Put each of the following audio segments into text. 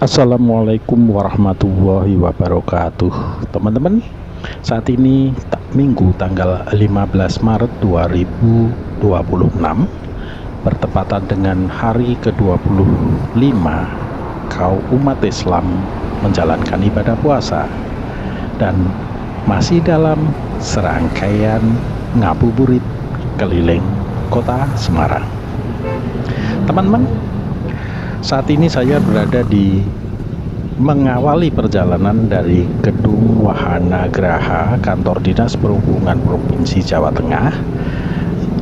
Assalamualaikum warahmatullahi wabarakatuh. Teman-teman, saat ini Minggu tanggal 15 Maret 2026 bertepatan dengan hari ke-25 kaum umat Islam menjalankan ibadah puasa dan masih dalam serangkaian ngabuburit keliling kota Semarang. Teman-teman, saat ini saya berada di mengawali perjalanan dari Gedung Wahana Graha Kantor Dinas Perhubungan Provinsi Jawa Tengah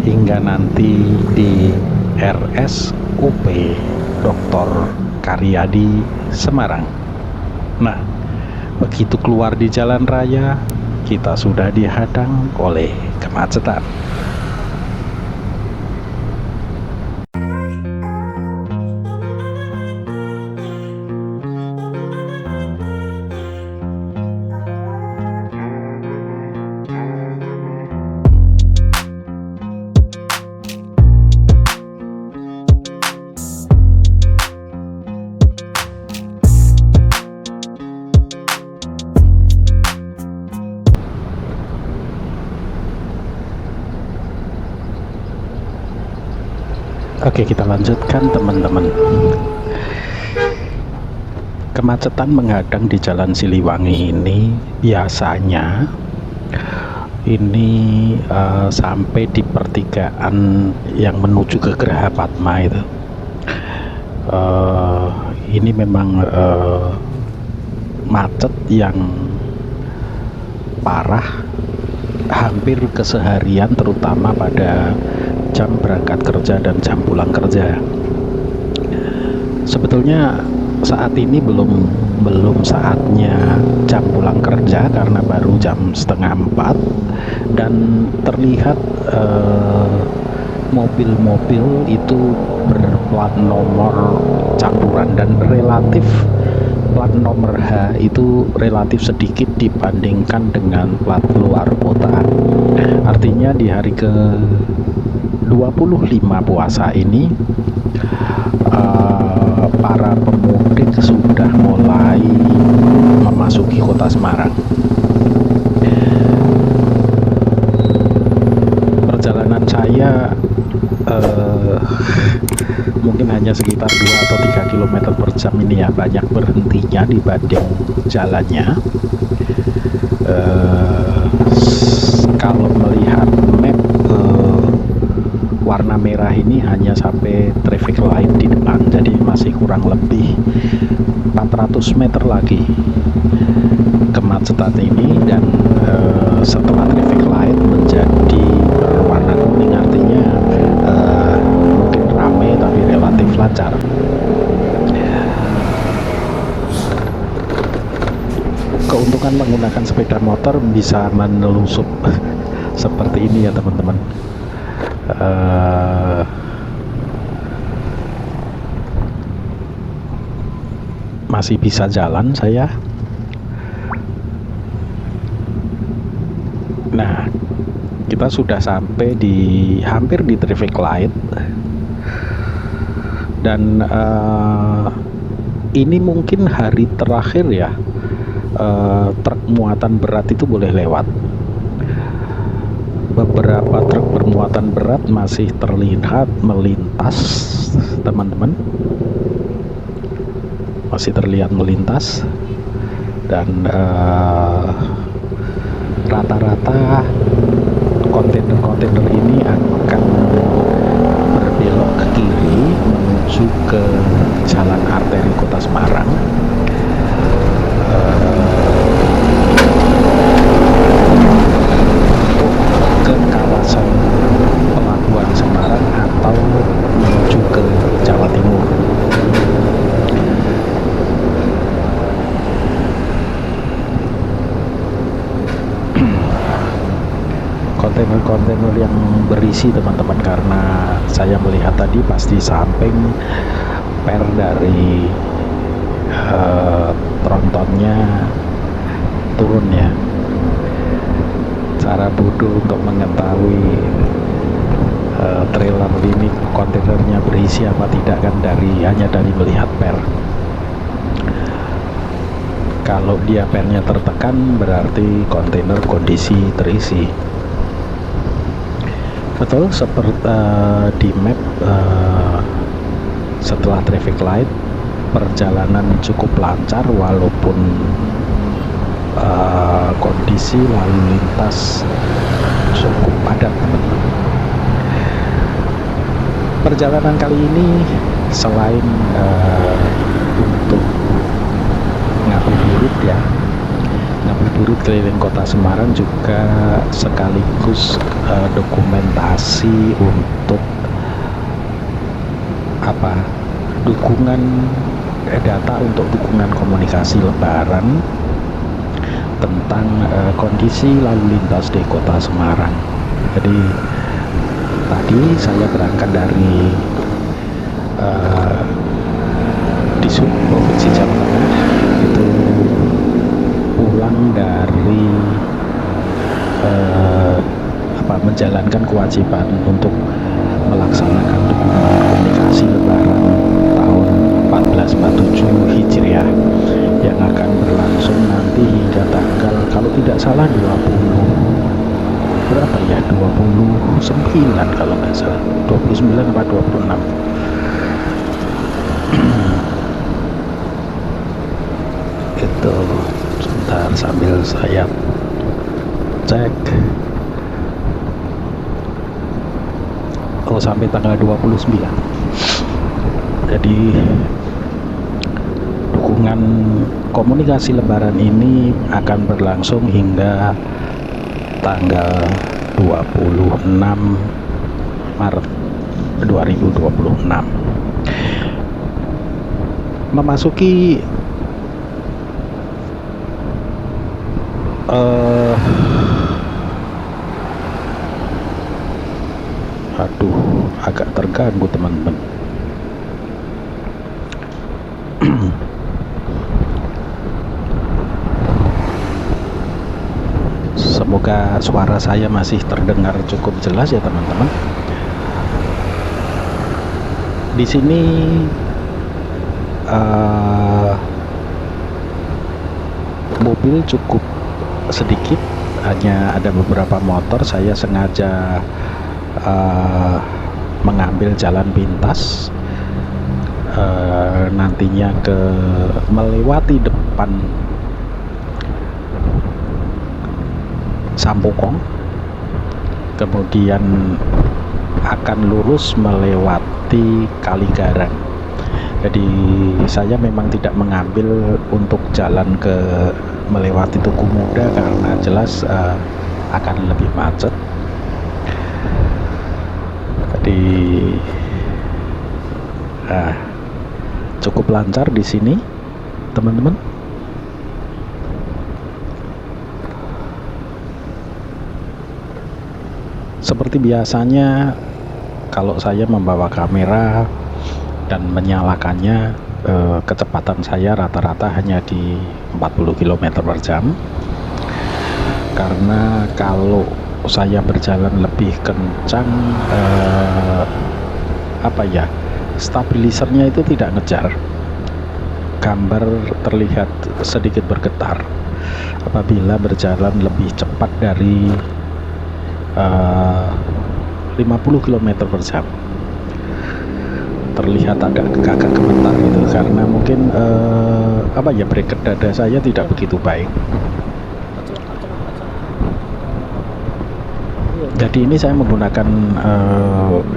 hingga nanti di RSUP Dr. Karyadi Semarang. Nah, begitu keluar di jalan raya, kita sudah dihadang oleh kemacetan. Oke, kita lanjutkan teman-teman. Kemacetan menghadang di Jalan Siliwangi ini biasanya sampai di pertigaan yang menuju ke Geraha Padma itu. Ini memang macet yang parah hampir keseharian, terutama pada jam berangkat kerja dan jam pulang kerja. Sebetulnya saat ini belum saatnya jam pulang kerja karena baru jam setengah 4 dan terlihat mobil-mobil itu berplat nomor campuran dan relatif plat nomor H itu relatif sedikit dibandingkan dengan plat luar kota. Artinya di hari ke 25 puasa ini para pemudik sudah mulai memasuki kota Semarang. Perjalanan saya mungkin hanya sekitar 2 atau 3 km per jam ini ya, banyak berhentinya dibanding jalannya. Kalau melihat map, warna merah ini hanya sampai traffic light di depan, jadi masih kurang lebih 400 meter lagi kemacetan ini, dan setelah traffic light menjadi berwarna kuning, artinya mungkin ramai tapi relatif lancar. Keuntungan menggunakan sepeda motor bisa menelusup seperti ini ya teman-teman. Masih bisa jalan saya. Nah, kita sudah sampai hampir di traffic light, dan ini mungkin hari terakhir ya truk muatan berat itu boleh lewat. Beberapa truk bermuatan berat masih terlihat melintas, teman-teman, masih terlihat melintas, dan rata-rata kontainer-kontainer ini akan berbelok ke kiri menuju ke jalan arteri kota Semarang. Ke kawasan Pelabuhan Semarang atau menuju ke Jawa Timur. Kontainer-kontainer yang berisi teman-teman, karena saya melihat tadi pasti samping per dari trontonnya turun ya. Cara bodoh untuk mengetahui trailer ini kontainernya berisi apa tidak kan hanya dari melihat per. Kalau diapernya tertekan berarti kontainer kondisi terisi. Betul seperti di map, setelah traffic light perjalanan cukup lancar walaupun kondisi lalu lintas cukup padat, teman-teman. Perjalanan kali ini selain untuk ngabuburit ya, ngabuburit keliling kota Semarang, juga sekaligus dokumentasi untuk dukungan data untuk dukungan komunikasi Lebaran tentang kondisi lalu lintas di kota Semarang. Jadi tadi saya berangkat dari Disub Provinsi Jawa Tengah, itu pulang dari menjalankan kewajiban untuk melaksanakan dukungan komunikasi Lebaran tahun 1447 Hijriah yang akan berlangsung nanti hingga tanggal, kalau tidak salah 29 kalau nggak salah, 29 atau 26. Itu sebentar sambil saya cek. Sampai tanggal 29. Jadi dukungan komunikasi Lebaran ini akan berlangsung hingga tanggal 26 Maret 2026. Memasuki agak terganggu, teman-teman. Semoga suara saya masih terdengar cukup jelas ya, teman-teman. Di sini mobil cukup sedikit, hanya ada beberapa motor. Saya sengaja mengambil jalan pintas, nantinya melewati depan Sampokong, kemudian akan lurus melewati Kaligarang. Jadi saya memang tidak mengambil untuk jalan melewati Tugu Muda karena jelas akan lebih macet. Jadi cukup lancar di sini, teman-teman. Seperti biasanya, kalau saya membawa kamera dan menyalakannya, kecepatan saya rata-rata hanya di 40 km/jam. Karena kalau saya berjalan lebih kencang, stabilisernya itu tidak ngejar. Gambar terlihat sedikit bergetar apabila berjalan lebih cepat dari 50 km/jam. Terlihat agak gemetar gitu, karena mungkin bracket dada saya tidak begitu baik. Jadi ini saya menggunakan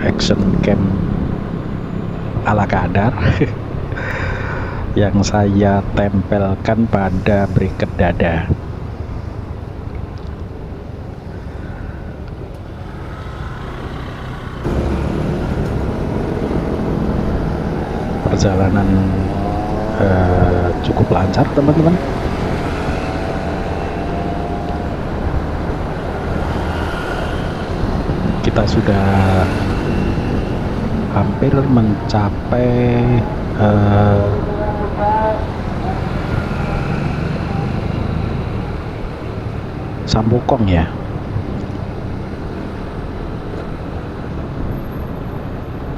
action cam ala kadar yang saya tempelkan pada bracket dada. Perjalanan cukup lancar, teman-teman. Kita sudah hampir mencapai Sampokong ya.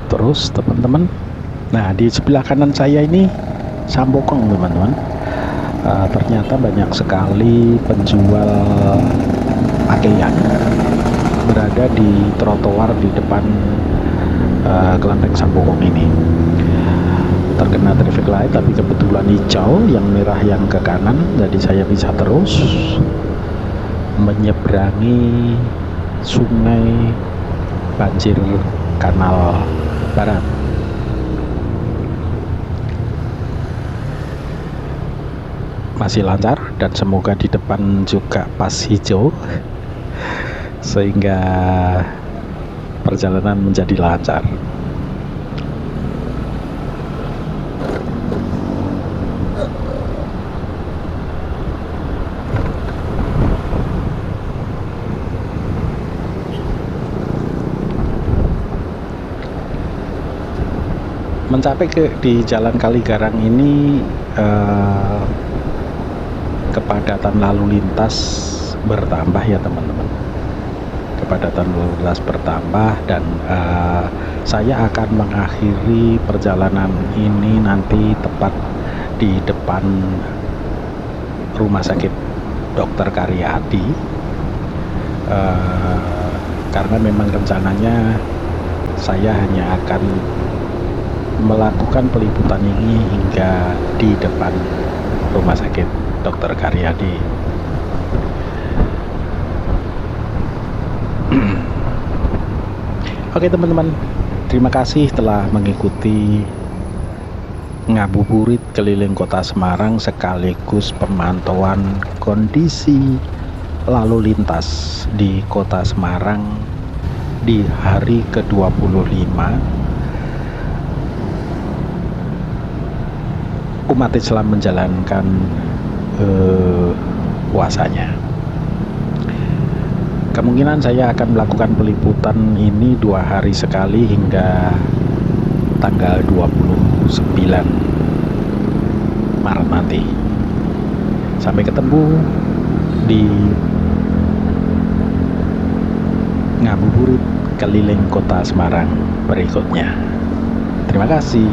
Terus teman-teman, nah di sebelah kanan saya ini Sampokong, teman-teman. ternyata banyak sekali penjual pakaian berada di trotoar di depan Kelenteng Sampokong ini. Terkena traffic light tapi kebetulan hijau, yang merah yang ke kanan, jadi saya bisa terus menyeberangi sungai banjir Kanal Barat. Masih lancar dan semoga di depan juga pas hijau sehingga perjalanan menjadi lancar. Mencapai di Jalan Kaligarang ini kepadatan lalu lintas bertambah ya teman-teman. Kepadatan lalu lintas bertambah dan saya akan mengakhiri perjalanan ini nanti tepat di depan Rumah Sakit Dr. Karyadi, karena memang rencananya saya hanya akan melakukan peliputan ini hingga di depan Rumah Sakit Dr. Karyadi. Oke teman-teman, terima kasih telah mengikuti ngabuburit keliling kota Semarang sekaligus pemantauan kondisi lalu lintas di kota Semarang di hari ke-25 umat Islam menjalankan puasanya. Kemungkinan saya akan melakukan peliputan ini 2 hari sekali hingga tanggal 29 Maret nanti. Sampai ketemu di ngabuburit keliling kota Semarang berikutnya. Terima kasih.